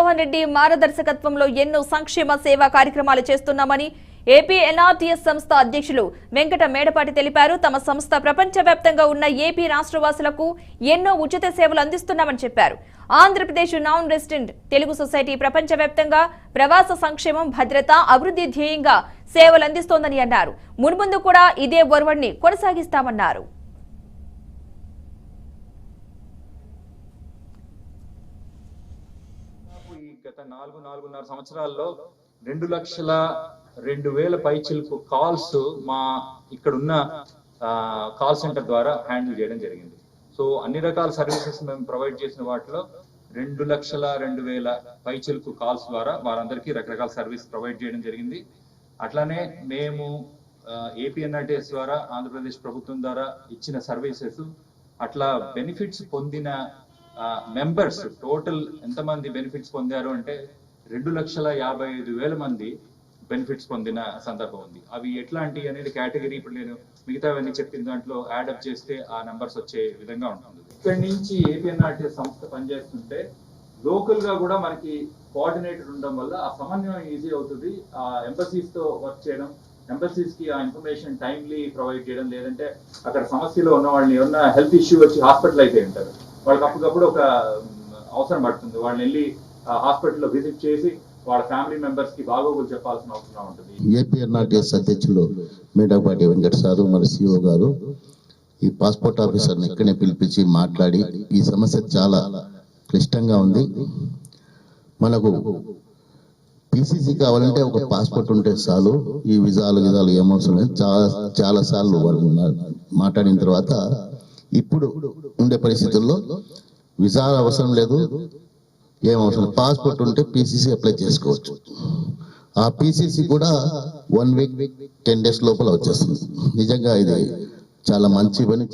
జగన్మోహన్ రెడ్డి మార్గదర్శకత్వంలో ఎన్నో సంక్షేమ సేవా కార్యక్రమాలు చేస్తున్నామని ఏపీ ఎన్ఆర్టీఎస్ సంస్థ అధ్యక్షులు వెంకట మేడపాటి తెలిపారు. తమ సంస్థ ప్రపంచవ్యాప్తంగా ఉన్న ఏపీ రాష్ట్రవాసులకు ఎన్నో ఉచిత సేవలు అందిస్తున్నామని చెప్పారు. Andhra Pradesh non resident Telugu society ప్రపంచవ్యాప్తంగా ప్రవాస సంక్షేమం, భద్రత, అభివృద్ధి ధ్యేయంగా సేవలు అందిస్తోందని అన్నారు. మున్ముందు కూడా ఇదే ఒరవడిని కొనసాగిస్తామన్నారు. గత 4.5 సంవత్సరాల్లో 2,02,000 పైచిలకు కాల్స్ మా ఇక్కడున్న కాల్ సెంటర్ ద్వారా హ్యాండిల్ చేయడం జరిగింది. సో అన్ని రకాల సర్వీసెస్ మేము ప్రొవైడ్ చేసిన వాటిలో 2,02,000 పైచిలకు కాల్స్ ద్వారా వారందరికీ రకరకాల సర్వీస్ ప్రొవైడ్ చేయడం జరిగింది. అట్లానే మేము ఏపీఎన్ఆర్టీఎస్ ద్వారా ఆంధ్రప్రదేశ్ ప్రభుత్వం ద్వారా ఇచ్చిన సర్వీసెస్ అట్లా బెనిఫిట్స్ పొందిన మెంబర్స్ టోటల్ ఎంతమంది బెనిఫిట్స్ పొందారు అంటే 2,55,000 మంది బెనిఫిట్స్ పొందిన సందర్భం ఉంది. అవి ఎట్లాంటి అనేది కేటగిరీ ఇప్పుడు నేను మిగతావన్నీ చెప్పిన దాంట్లో యాడప్ చేస్తే ఆ నెంబర్స్ వచ్చే విధంగా ఉంటుంది. ఇక్కడి నుంచి ఏపీఎన్ఆర్టీఎస్ సంస్థ పనిచేస్తుంటే లోకల్ గా కూడా మనకి కోఆర్డినేటర్ ఉండడం వల్ల ఆ సమన్వయం ఈజీ అవుతుంది. ఆ ఎంబసీస్ తో వర్క్ చేయడం, ఎంబసీస్ కి ఆ ఇన్ఫర్మేషన్ టైమ్లీ ప్రొవైడ్ చేయడం, లేదంటే అక్కడ సమస్యలో ఉన్న వాళ్ళని ఏమన్నా హెల్త్ ఇష్యూ వచ్చి హాస్పిటల్ అయితే ఉంటారు, వాళ్ళకి అప్పటికప్పుడు ఒక అవసరం పడుతుంది. వాళ్ళని వెళ్ళి హాస్పిటల్లో విజిట్ చేసి వాళ్ళ ఫ్యామిలీ మెంబర్స్ కి బాగోగులు చెప్పాల్సిన అవసరం ఉంటుంది. ఏపీఎన్ఆర్టీఎస్ అధ్యక్షులు మేడపాటి వెంకట సారు, మన సిఓ గారు ఈ పాస్పోర్ట్ ఆఫీసర్ని ఇక్కడనే పిలిపించి మాట్లాడి ఈ సమస్య చాలా క్లిష్టంగా ఉంది. మనకు పీసీసీ కావాలంటే ఒక పాస్పోర్ట్ ఉంటే చాలు, ఈ విజాలు ఏమవసరం లేదు. చాలా సార్లు వాళ్ళు మాట్లాడిన తర్వాత ఇప్పుడు ఉండే పరిస్థితుల్లో విజా అవసరం లేదు, ఏమవసరం, పాస్పోర్ట్ ఉంటే పీసీసీ అప్లై చేసుకోవచ్చు. ఆ పీసీసీ కూడా 1 వీక్ 10 డేస్ లోపల వచ్చేస్తుంది. నిజంగా ఇది చాలా మంచి పని.